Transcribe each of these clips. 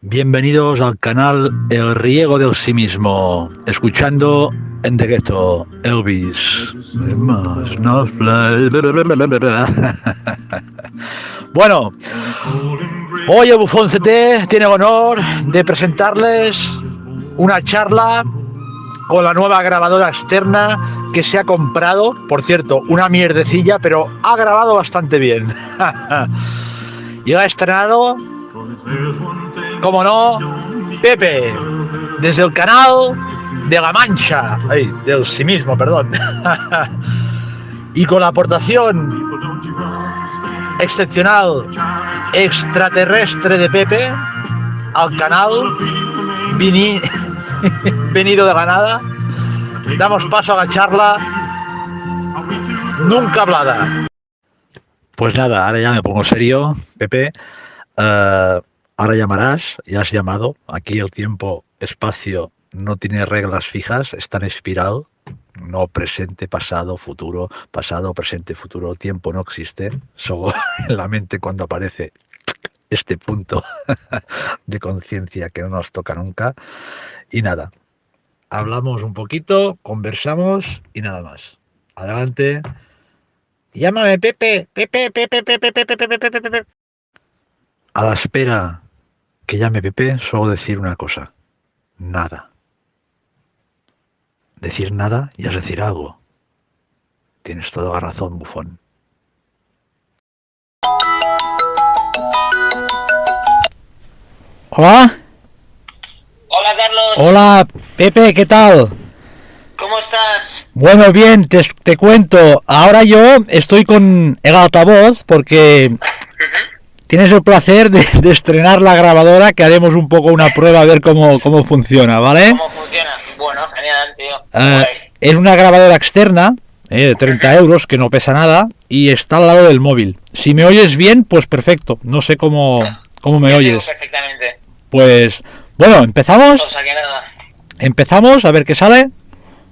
Bienvenidos al canal El Riego del Sí Mismo, escuchando en The Ghetto, Elvis. Bueno, hoy el Bufón CT tiene el honor de presentarles una charla con la nueva grabadora externa que se ha comprado. Por cierto, una mierdecilla, pero ha grabado bastante bien. Y ha estrenado, como no, Pepe, desde el canal de La Mancha, del Sí Mismo, perdón. Y con la aportación excepcional, extraterrestre de Pepe al canal, venido de la nada, damos paso a la charla nunca hablada. Pues nada, ahora ya me pongo serio, Pepe. Ahora llamarás, ya has llamado. Aquí el tiempo, espacio no tiene reglas fijas, está en espiral. No presente, pasado, presente, futuro. Tiempo no existe, solo en la mente cuando aparece este punto de conciencia que no nos toca nunca. Y nada, hablamos un poquito, conversamos y nada más. Adelante. Llámame Pepe, Pepe, Pepe, Pepe, Pepe, Pepe, Pepe, Pepe. A la espera que llame Pepe, solo decir una cosa: nada. Decir nada ya es decir algo. Tienes toda la razón, Bufón. Hola. Hola, Carlos. Hola, Pepe, ¿qué tal? ¿Cómo estás? Bueno, bien, te cuento. Ahora yo estoy con el altavoz porque tienes el placer de estrenar la grabadora, que haremos un poco una prueba a ver cómo funciona, ¿vale? ¿Cómo funciona? Bueno, genial, tío. Es una grabadora externa de 30 euros, que no pesa nada, y está al lado del móvil. Si me oyes bien, pues perfecto. No sé cómo me Yo oyes. Perfectamente. Pues, bueno, ¿empezamos? O sea que nada. Empezamos, a ver qué sale.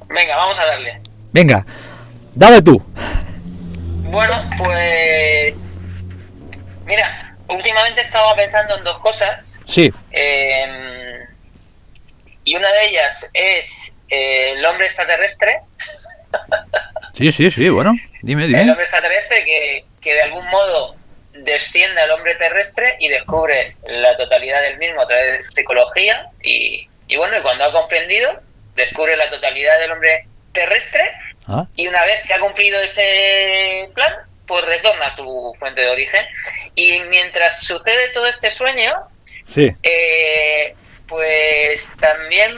Venga, vamos a darle. Venga, dale tú. Bueno, pues... Mira, últimamente estaba pensando en dos cosas. Sí. Y una de ellas es el hombre extraterrestre. Sí, bueno, dime. El hombre extraterrestre que de algún modo desciende al hombre terrestre y descubre la totalidad del mismo a través de psicología y bueno, y cuando ha comprendido, descubre la totalidad del hombre terrestre y una vez que ha cumplido ese plan, pues retorna a su fuente de origen. Y mientras sucede todo este sueño, sí. Pues también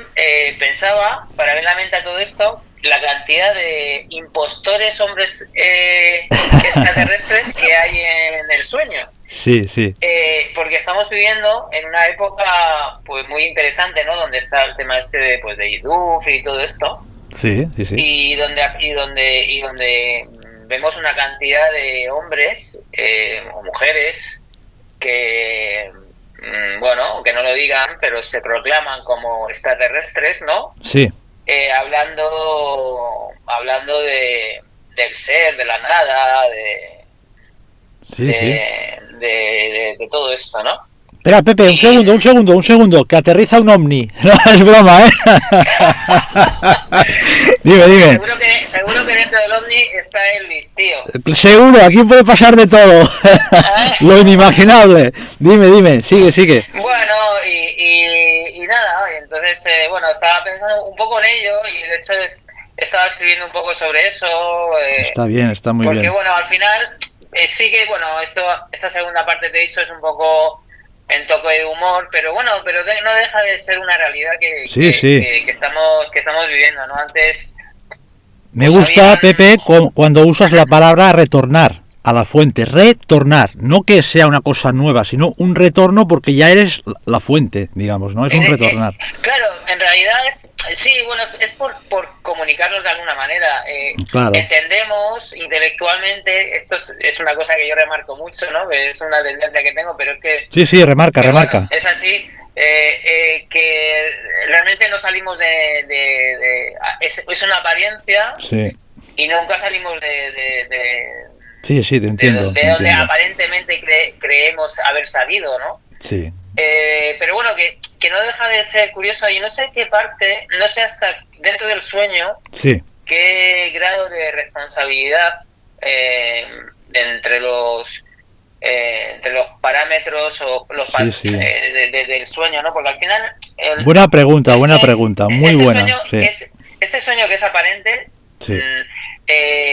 pensaba, paralelamente a todo esto, la cantidad de impostores hombres extraterrestres que hay en el sueño. Sí. Porque estamos viviendo en una época pues muy interesante, ¿no? Donde está el tema este de IDUF y todo esto. Sí. Y donde vemos una cantidad de hombres o mujeres que, bueno, aunque no lo digan, pero se proclaman como extraterrestres, ¿no? Sí. Hablando del ser, de la nada, de todo esto, ¿no? Espera, Pepe, un segundo, que aterriza un ovni. No, es broma, ¿eh? Dime. Seguro que dentro del ovni está Elvis, tío. Seguro, aquí puede pasar de todo. Lo inimaginable. Dime, sigue. Bueno, y nada, entonces, bueno, estaba pensando un poco en ello y de hecho estaba escribiendo un poco sobre eso. Está bien, está muy bien. Porque, bueno, al final sí que, bueno, esta segunda parte te he dicho es un poco en toque de humor, pero bueno, no deja de ser una realidad que estamos viviendo, ¿no? Antes... Me gusta, Pepe, cuando usas la palabra retornar a la fuente, retornar, no que sea una cosa nueva, sino un retorno porque ya eres la fuente, digamos, ¿no? Es un retornar. Claro, en realidad es por comunicarnos de alguna manera. Claro. Entendemos intelectualmente, esto es una cosa que yo remarco mucho, ¿no? Que es una tendencia que tengo, pero es que... Sí, remarca. Bueno, es así, que realmente no salimos es una apariencia, sí. Y nunca salimos Sí, te entiendo. De donde aparentemente creemos haber salido, ¿no? Sí. Pero bueno, que no deja de ser curioso, y no sé qué parte, no sé hasta dentro del sueño, Sí, qué grado de responsabilidad entre los parámetros o sí. del sueño, ¿no? Porque al final Buena pregunta, muy este buena, sueño sí, este sueño que es aparente, sí,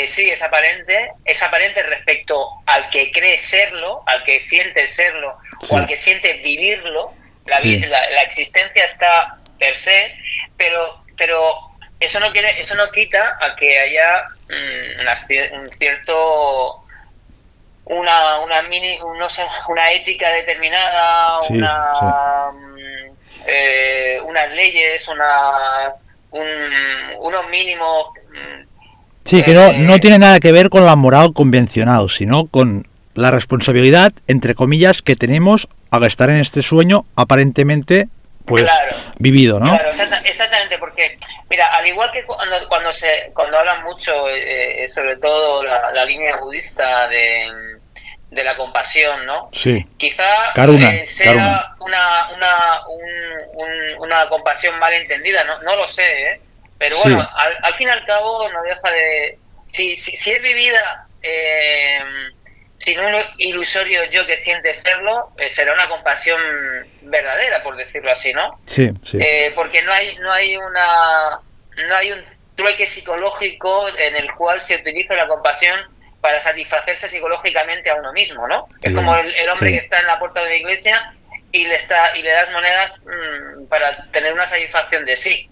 sí, es aparente respecto al que cree serlo, al que siente serlo o al sí, que siente vivirlo. sí, La existencia está per se, pero eso no quita a que haya un cierto no sé, una ética determinada, sí, sí. unas leyes, unos mínimos. Sí, que no tiene nada que ver con la moral convencional, sino con la responsabilidad, entre comillas, que tenemos al estar en este sueño aparentemente, pues, Claro, vivido, ¿no? claro, exactamente, porque, mira, al igual que cuando hablan mucho, sobre todo la línea budista de la compasión, ¿no? Sí, Quizá Karuna. sea una compasión mal entendida, no lo sé, ¿eh? Pero bueno, Sí, al fin y al cabo no deja de... Si es vivida sin un ilusorio yo que siente serlo, será una compasión verdadera, por decirlo así, ¿no? sí, sí. Porque no hay un trueque psicológico en el cual se utiliza la compasión para satisfacerse psicológicamente a uno mismo, ¿no? Es como el hombre Sí, que está en la puerta de la iglesia y le das monedas para tener una satisfacción de sí.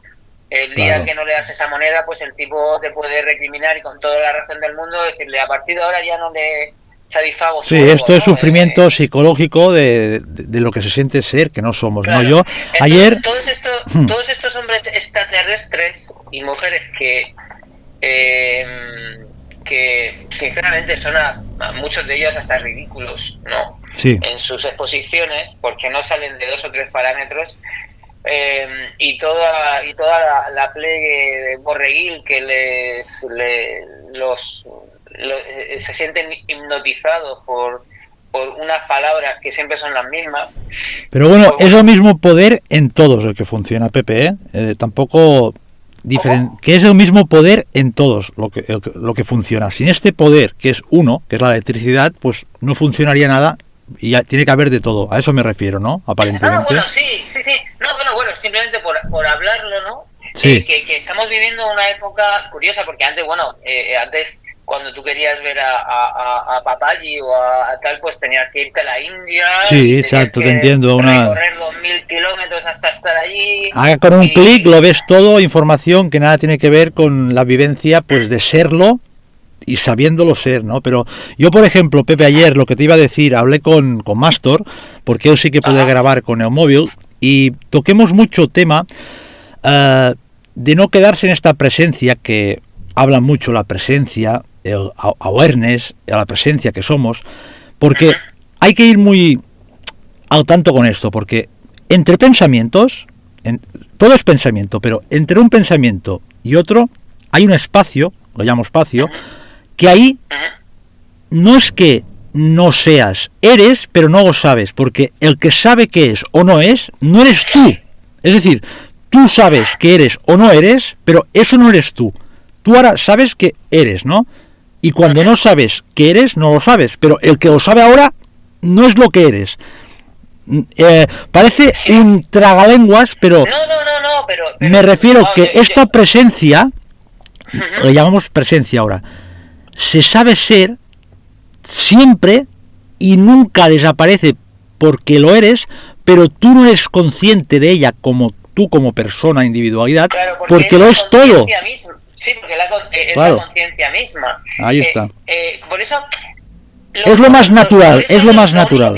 El día claro. que no le das esa moneda, pues el tipo te puede recriminar y con toda la razón del mundo decirle, a partir de ahora ya no le satisfago Sí, su ego, esto es ¿no? sufrimiento psicológico de lo que se siente ser, que no somos, ¿no? Claro. Yo ayer... Entonces, todos estos hombres extraterrestres y mujeres que sinceramente son muchos de ellos hasta ridículos, ¿no? Sí, En sus exposiciones, porque no salen de 2 o 3 parámetros, y toda la plegue borreguil que se sienten hipnotizados por unas palabras que siempre son las mismas. pero bueno, Pues es bueno, el mismo poder en todos el que funciona, Pepe, ¿eh? Tampoco ¿cómo? que es el mismo poder en todos lo que funciona. Sin este poder, que es uno, que es la electricidad, pues no funcionaría nada y tiene que haber de todo. A eso me refiero, ¿no? Aparentemente. Bueno, sí. No, bueno, simplemente por hablarlo, ¿no? Sí, Que estamos viviendo una época curiosa, porque antes, antes cuando tú querías ver a Papaji o a tal, pues tenías que irte a la India y sí, tenías exacto, te que entiendo. recorrer 2000 kilómetros hasta estar allí. Con un clic Y lo ves todo, información que nada tiene que ver con la vivencia, pues de serlo y sabiéndolo ser, ¿no? Pero yo, por ejemplo, Pepe, ayer lo que te iba a decir, hablé con Mastor, porque él sí que puede ajá, grabar con el móvil, y toquemos mucho tema de no quedarse en esta presencia que habla mucho la presencia, el awareness, la presencia que somos, porque hay que ir muy al tanto con esto, porque entre pensamientos, todo es pensamiento, pero entre un pensamiento y otro hay un espacio, lo llamo espacio, que ahí no es que no seas, eres, pero no lo sabes, porque el que sabe qué es o no es, no eres tú. Es decir, tú sabes que eres o no eres, pero eso no eres tú. Tú ahora sabes que eres, ¿no? Y cuando no sabes que eres, no lo sabes, pero el que lo sabe ahora no es lo que eres. Parece sí. un tragalenguas, pero No, pero me refiero no, que esta presencia, le llamamos presencia ahora, se sabe ser siempre y nunca desaparece porque lo eres, pero tú no eres consciente de ella como tú como persona, individualidad, claro, porque lo es todo. Misma. Sí, porque es Claro, la conciencia misma. ahí está. Por eso Es lo más natural, es lo más natural.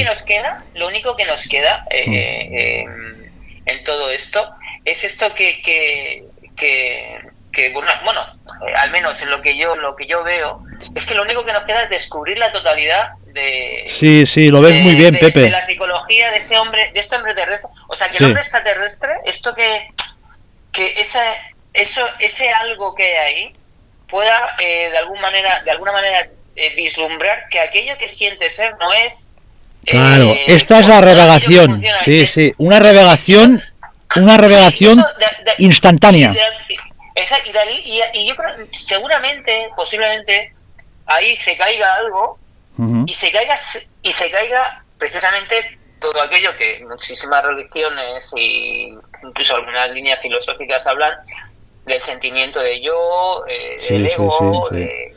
lo único que nos queda en todo esto es esto que bueno, al menos en lo que yo veo, es que lo único que nos queda es descubrir la totalidad de Sí, lo ves muy bien, Pepe. de la psicología de este hombre terrestre. O sea, que el hombre extraterrestre, esto que ese algo que hay ahí pueda de alguna manera vislumbrar que aquello que siente ser no es Claro, esta es la revelación. Sí, sí, una revelación instantánea. Y yo creo, seguramente, posiblemente, ahí se caiga algo y se caiga precisamente todo aquello que muchísimas religiones e incluso algunas líneas filosóficas hablan del sentimiento de yo, del ego,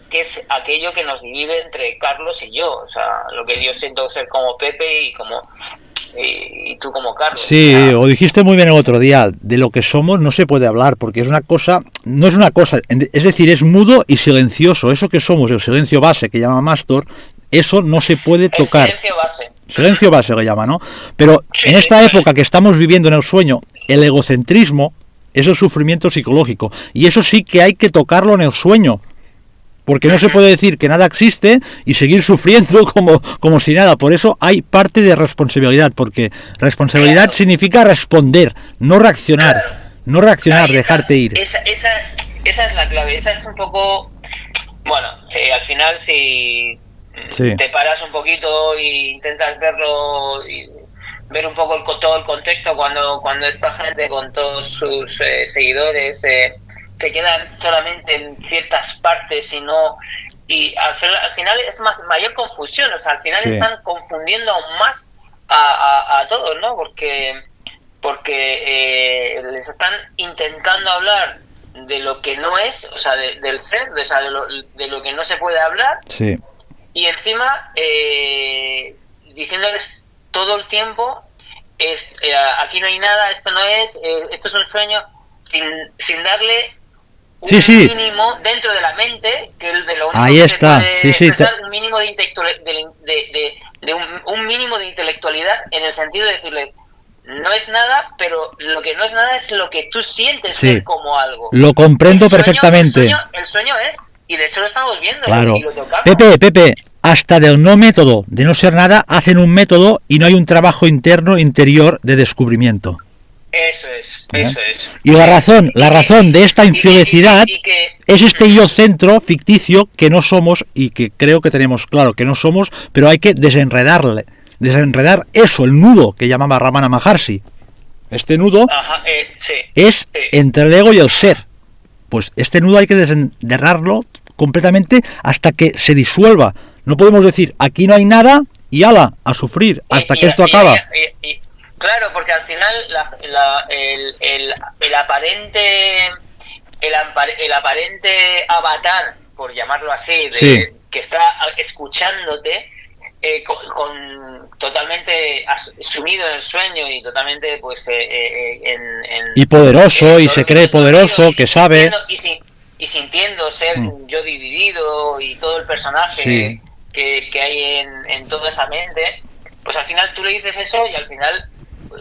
que es aquello que nos divide entre Carlos y yo, o sea, lo que yo siento ser como Pepe y tú como Carlos. Sí, o sea, o dijiste muy bien el otro día, de lo que somos no se puede hablar, porque es una cosa, no es una cosa, es decir, es mudo y silencioso, eso que somos, el silencio base que llama Mastor, eso no se puede tocar. Silencio base. Silencio base lo llama, ¿no? Pero en esta época que estamos viviendo en el sueño, el egocentrismo es el sufrimiento psicológico, y eso sí que hay que tocarlo en el sueño, porque no se puede decir que nada existe y seguir sufriendo como si nada. Por eso hay parte de responsabilidad, porque responsabilidad significa responder, no reaccionar, no reaccionar, dejarte ir. Esa es la clave, esa es un poco, bueno, al final si te paras un poquito e intentas verlo y ver un poco todo el contexto cuando esta gente con todos sus seguidores se quedan solamente en ciertas partes y al final es mayor confusión, o sea, al final están confundiendo aún más a todos, ¿no? Porque les están intentando hablar de lo que no es, o sea, del ser, de lo que no se puede hablar, y encima diciéndoles todo el tiempo aquí no hay nada, esto no es, esto es un sueño, sin darle un mínimo dentro de la mente, que es de lo único ahí que está. se puede expresar, un mínimo un mínimo de intelectualidad, en el sentido de decirle, no es nada, pero lo que no es nada es lo que tú sientes ser como algo. Lo comprendo perfectamente. El sueño es, y de hecho lo estamos viendo, claro. Y lo tocamos. Pepe, hasta del no método, de no ser nada, hacen un método y no hay un trabajo interior de descubrimiento. Eso es. Y la razón de esta infelicidad es este yo centro ficticio que no somos y que creo que tenemos claro que no somos, pero hay que desenredar eso, el nudo que llamaba Ramana Maharshi. Este nudo es entre el ego y el ser. Pues este nudo hay que desenterrarlo completamente hasta que se disuelva. No podemos decir, aquí no hay nada y ala, a sufrir, hasta que esto acaba. Claro, porque al final el aparente avatar, por llamarlo así, que está escuchándote, totalmente sumido en el sueño y totalmente pues y poderoso, y se cree poderoso, que sabe y sintiendo ser yo dividido y todo el personaje que hay en toda esa mente, pues al final tú le dices eso y al final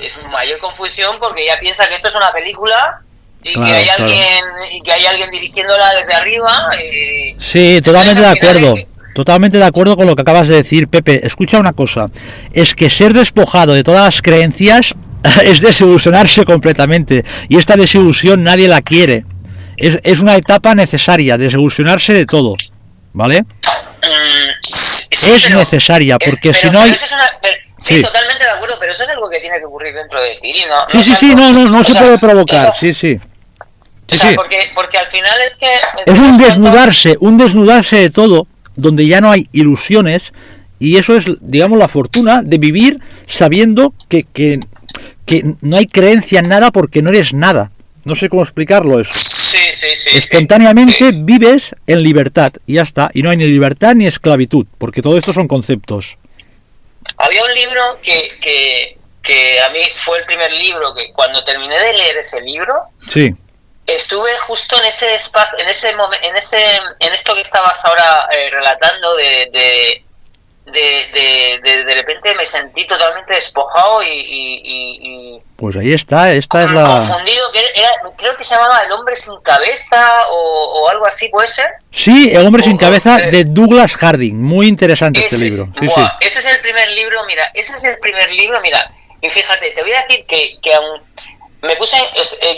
es mayor confusión porque ella piensa que esto es una película y que hay alguien dirigiéndola desde arriba. Sí, totalmente de acuerdo. Totalmente de acuerdo con lo que acabas de decir, Pepe. Escucha una cosa, es que ser despojado de todas las creencias es desilusionarse completamente, y esta desilusión nadie la quiere. Es una etapa necesaria, desilusionarse de todo, ¿vale? Es necesaria, porque si no hay... Sí, totalmente de acuerdo, pero eso es algo que tiene que ocurrir dentro de ti, ¿no? No se puede provocar, Porque al final es que... Es un desnudarse de todo, donde ya no hay ilusiones, y eso es, digamos, la fortuna de vivir sabiendo que no hay creencia en nada porque no eres nada. No sé cómo explicarlo eso. Espontáneamente vives en libertad y ya está, y no hay ni libertad ni esclavitud, porque todo esto son conceptos. Había un libro que a mí fue el primer libro que cuando terminé de leer ese libro, estuve justo en ese espacio, en esto que estabas ahora relatando de repente me sentí totalmente despojado y pues ahí está, esta es la... confundido, creo que se llamaba El hombre sin cabeza o algo así, ¿puede ser? Sí, El hombre sin cabeza de Douglas Harding, muy interesante este libro. Ese es el primer libro, mira, y fíjate, te voy a decir que aún me puse,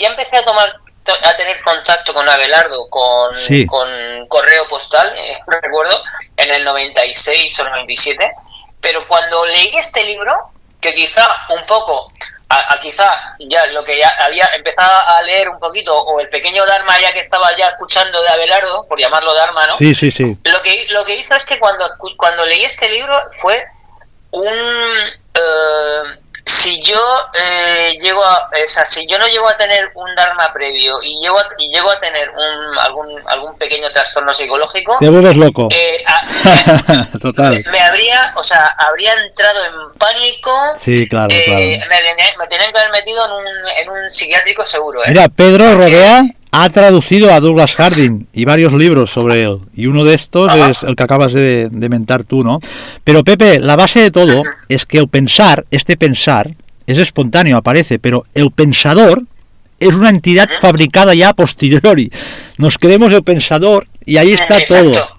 ya empecé a tener contacto con Abelardo con correo postal, recuerdo, en el 96 o 97, Pero cuando leí este libro, que quizá un poco, quizá ya lo que ya había empezado a leer un poquito, o el pequeño Dharma ya que estaba ya escuchando de Abelardo, por llamarlo Dharma, ¿no? Sí. Lo que hizo es que cuando leí este libro fue si yo si yo no llego a tener un Dharma previo y llego a tener algún pequeño trastorno psicológico, te vuelves loco. Total. Habría entrado en pánico. Sí, claro. Me tenían que haber metido en un psiquiátrico seguro. Mira, Pedro Rodea ha traducido a Douglas Harding y varios libros sobre él, y uno de estos es el que acabas de mentar tú, ¿no? Pero Pepe, la base de todo es que el pensar, es espontáneo, aparece, pero el pensador es una entidad fabricada ya a posteriori. Nos creemos el pensador y ahí está todo.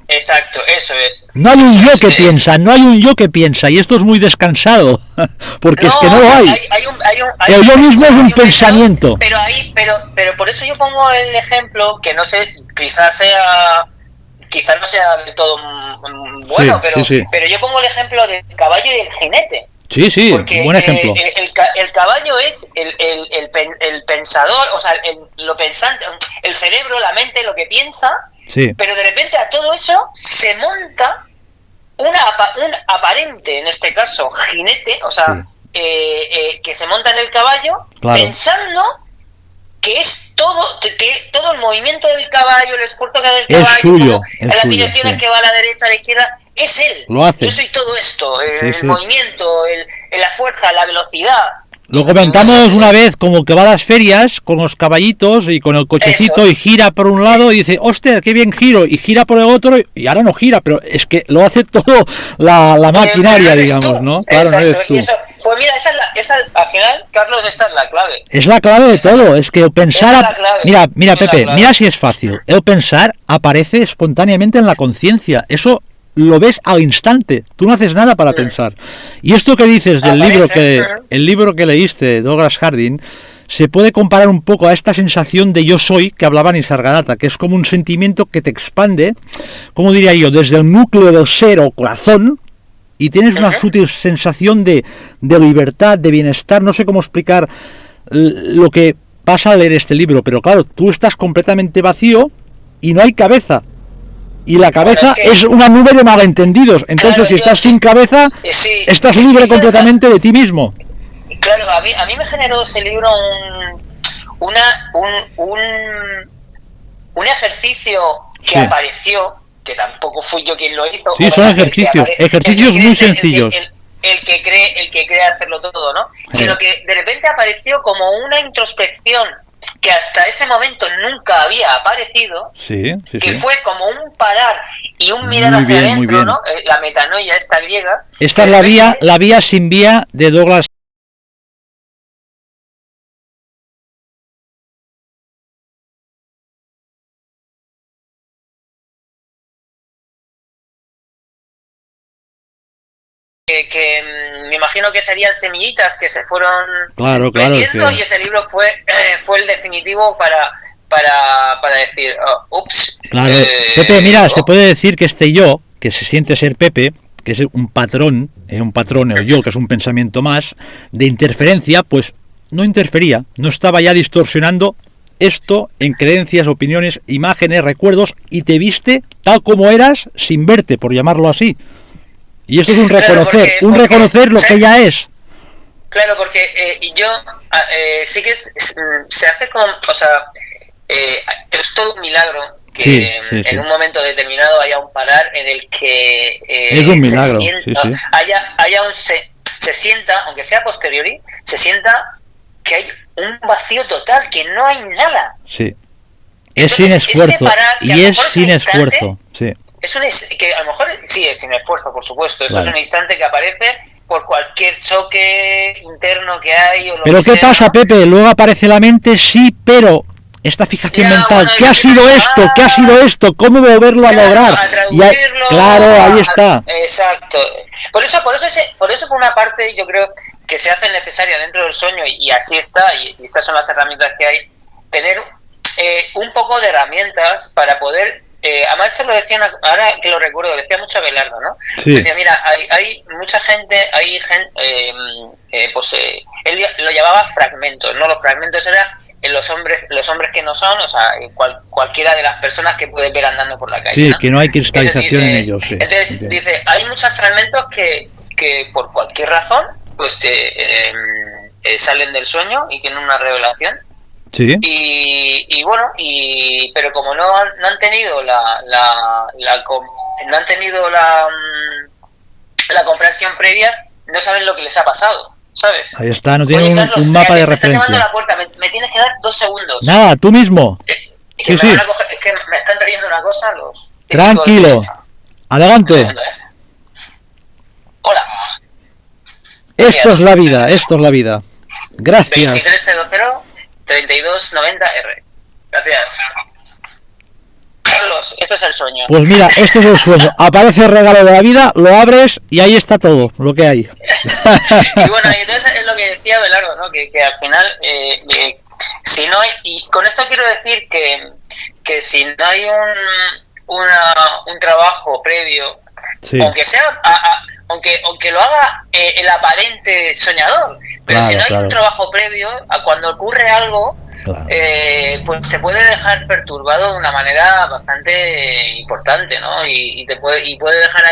Exacto, eso es. No hay un yo que piensa, y esto es muy descansado, porque es que no lo hay. El yo mismo es un pensamiento. Pero por eso yo pongo el ejemplo, que no sé, quizás no sea del todo bueno, pero yo pongo el ejemplo del caballo y el jinete. Sí, porque, buen ejemplo. El caballo es el pensador, o sea, lo pensante, el cerebro, la mente, lo que piensa. Sí. Pero de repente a todo eso se monta un aparente, en este caso, jinete, o sea, que se monta en el caballo, pensando que es todo el movimiento del caballo, el esfuerzo que hace el caballo, es suyo, las direcciones que va a la derecha, a la izquierda, es él. Lo hace. Yo soy todo esto, el movimiento, la fuerza, la velocidad. Lo comentamos una vez, como que va a las ferias con los caballitos y con el cochecito y gira por un lado y dice, hostia, qué bien giro, y gira por el otro y ahora no gira, pero es que lo hace todo la maquinaria, digamos, ¿no? Claro, no eres tú. Y eso, pues mira, al final, Carlos, esta es la clave. Es la clave de todo, es que el pensar... Mira, Pepe, mira si es fácil. El pensar aparece espontáneamente en la conciencia, eso... lo ves al instante, tú no haces nada para pensar. Y esto que dices del libro que leíste, Douglas Harding, se puede comparar un poco a esta sensación de yo soy que hablaba Nisargadatta, que es como un sentimiento que te expande, como diría yo, desde el núcleo del ser o corazón, y tienes una sutil sensación de libertad, de bienestar. No sé cómo explicar lo que pasa al leer este libro, pero claro, tú estás completamente vacío y no hay cabeza. Y la cabeza es una nube de malentendidos. Entonces, si estás sin cabeza, estás libre completamente de ti mismo. Claro, a mí me generó ese libro un ejercicio que apareció, que tampoco fui yo quien lo hizo. Sí, son ejercicios muy sencillos. El que cree hacerlo todo, ¿no? Sino que de repente apareció como una introspección que hasta ese momento nunca había aparecido, que fue como un parar y un mirar hacia adentro, ¿no? La metanoia esta griega. Esta es la vía sin vía de Douglas. Que me imagino que serían semillitas que se fueron metiendo, y ese libro fue el definitivo para decir, ups. Claro, Pepe, mira, se puede decir que este yo, que se siente ser Pepe, que es un patrón, el yo, que es un pensamiento más, de interferencia, pues no interfería, no estaba ya distorsionando esto en creencias, opiniones, imágenes, recuerdos, y te viste tal como eras sin verte, por llamarlo así. Y eso es un reconocer, reconocer lo que ya es. Claro, porque yo sí que se hace con, o sea, es todo un milagro que en un momento determinado haya un parar en el que es un milagro, se sienta, aunque sea posteriori, se sienta que hay un vacío total, que no hay nada. Sí. Es sin esfuerzo, y es sin esfuerzo, sí. Que a lo mejor sí es sin esfuerzo, por supuesto. Esto es un instante que aparece por cualquier choque interno que hay. O lo pero que ¿qué pasa, Pepe? Luego aparece la mente, sí, pero esta fijación mental, ¿qué ha sido esto? ¿Qué ha sido esto? ¿Cómo volverlo a lograr? Ahí está. Exacto. Por eso por una parte yo creo que se hace necesaria dentro del sueño, y así está, y estas son las herramientas que hay, tener un poco de herramientas para poder además eso lo decía, ahora que lo recuerdo, lo decía mucho Abelardo, ¿no? Sí. Decía, mira, hay mucha gente, él lo llamaba fragmentos, ¿no? Los fragmentos eran los hombres que no son, o sea, cualquiera de las personas que puedes ver andando por la calle. Sí, ¿no? que no hay cristalización en ellos. Sí. Entonces dice, hay muchos fragmentos que por cualquier razón, pues salen del sueño y tienen una revelación. Sí. Y bueno, pero como no han tenido la comprensión previa, no saben lo que les ha pasado, ¿sabes? Ahí está, no tienen un mapa de referencia. Me están llamando a la puerta, me tienes que dar 2 segundos. Nada, tú mismo. Sí. Sí. Van a coger, es que me están trayendo una cosa los... Tranquilo. Adelante. Hola. Esto es la vida, esto es la vida. Gracias. 2300-3290R. Gracias. Carlos, esto es el sueño. Pues mira, esto es el sueño. Aparece el regalo de la vida, lo abres y ahí está todo lo que hay. Y bueno, entonces es lo que decía Belardo, ¿no? Que al final, si no hay, y con esto quiero decir que si no hay un trabajo previo, sí, aunque sea aunque lo haga el aparente soñador, pero claro, si no hay un trabajo previo, a cuando ocurre algo, claro, pues te puede dejar perturbado de una manera bastante importante, ¿no? Y puede dejar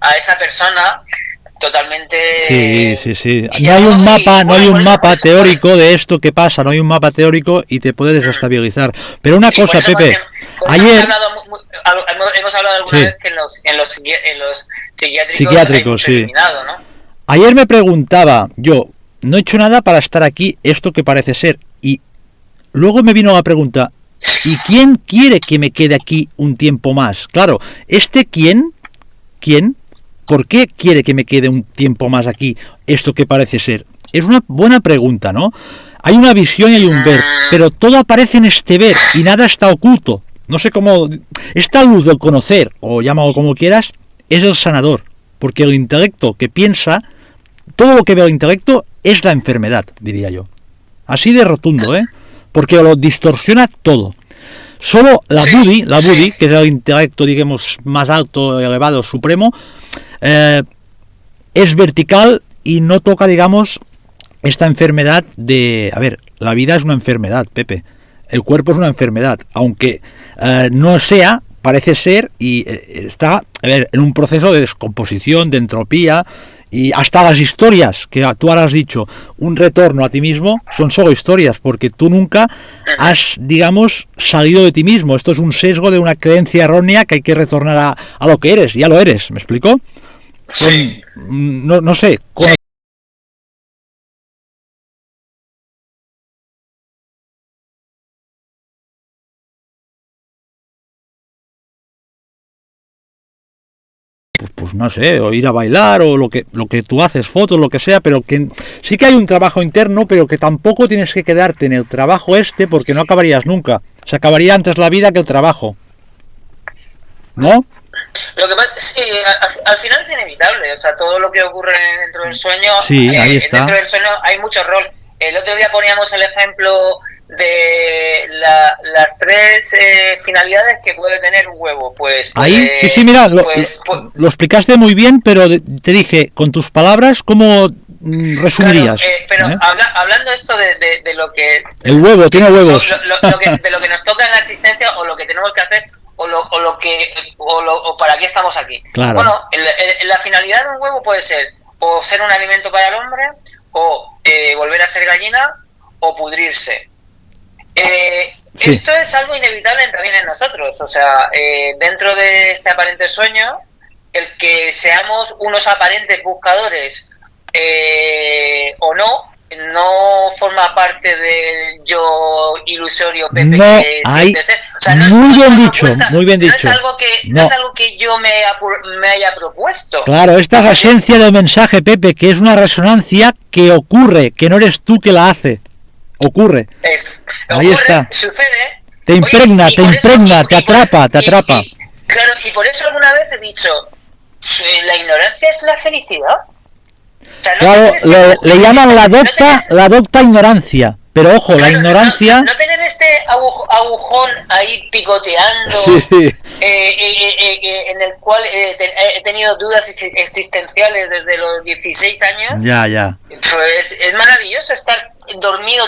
a esa persona totalmente... Sí. No hay un mapa teórico de esto que pasa, no hay un mapa teórico y te puede desestabilizar. Pero una cosa, Pepe, ayer... Hemos hablado alguna vez que en los psiquiátricos sí. ¿no? Ayer me preguntaba, yo, no he hecho nada para estar aquí, esto que parece ser, y luego me vino la pregunta, ¿y quién quiere que me quede aquí un tiempo más? Claro, ¿quién? ¿Por qué quiere que me quede un tiempo más aquí, esto que parece ser? Es una buena pregunta, ¿no? Hay una visión y hay un ver, pero todo aparece en este ver y nada está oculto. No sé cómo... Esta luz del conocer, o llámalo como quieras, es el sanador, porque el intelecto que piensa, todo lo que ve el intelecto es la enfermedad, diría yo. Así de rotundo, ¿eh? Porque lo distorsiona todo. Solo la Buddhi, que es el intelecto, digamos, más alto, elevado, supremo, es vertical y no toca, digamos, esta enfermedad de... A ver, la vida es una enfermedad, Pepe. El cuerpo es una enfermedad, aunque no sea, parece ser, y está en un proceso de descomposición, de entropía, y hasta las historias que tú ahora has dicho, un retorno a ti mismo, son solo historias, porque tú nunca has, digamos, salido de ti mismo. Esto es un sesgo de una creencia errónea que hay que retornar a lo que eres, ya lo eres, ¿me explico? Sí. No sé. Sí. Pues no sé, o ir a bailar, o lo que tú haces, fotos, lo que sea, pero que sí que hay un trabajo interno, pero que tampoco tienes que quedarte en el trabajo porque no acabarías nunca. Se acabaría antes la vida que el trabajo. ¿No? Lo que pasa, sí, al final es inevitable, o sea, todo lo que ocurre dentro del sueño, sí, ahí está. Dentro del sueño hay mucho rol. El otro día poníamos el ejemplo de las 3 finalidades que puede tener un huevo. Pues ahí, sí, mira, lo explicaste muy bien, pero te dije, con tus palabras, ¿cómo resumirías? Claro, pero hablando esto de lo que... El huevo, tiene huevos. De lo que nos toca en la existencia, o lo que tenemos que hacer, o para qué estamos aquí. Claro. Bueno, la finalidad de un huevo puede ser o ser un alimento para el hombre, o volver a ser gallina, o pudrirse. Sí. Esto es algo inevitable también en nosotros, o sea, dentro de este aparente sueño, el que seamos unos aparentes buscadores o no forma parte del yo ilusorio Pepe no, que sientes, ¿eh? O sea, muy bien dicho. No es algo que yo me haya propuesto. Claro, esta es la esencia del mensaje, Pepe, que es una resonancia que ocurre, que no eres tú que la hace. Ocurre. Ahí está. Sucede. Te impregna, te atrapa. Claro, y por eso alguna vez he dicho, la ignorancia es la felicidad. O sea, claro, le llaman la docta ignorancia. Pero ojo, la Claro, ignorancia... no tener este agujón ahí picoteando, Sí, sí. en el cual he tenido dudas existenciales desde los 16 años, Ya, ya. pues es maravilloso estar dormido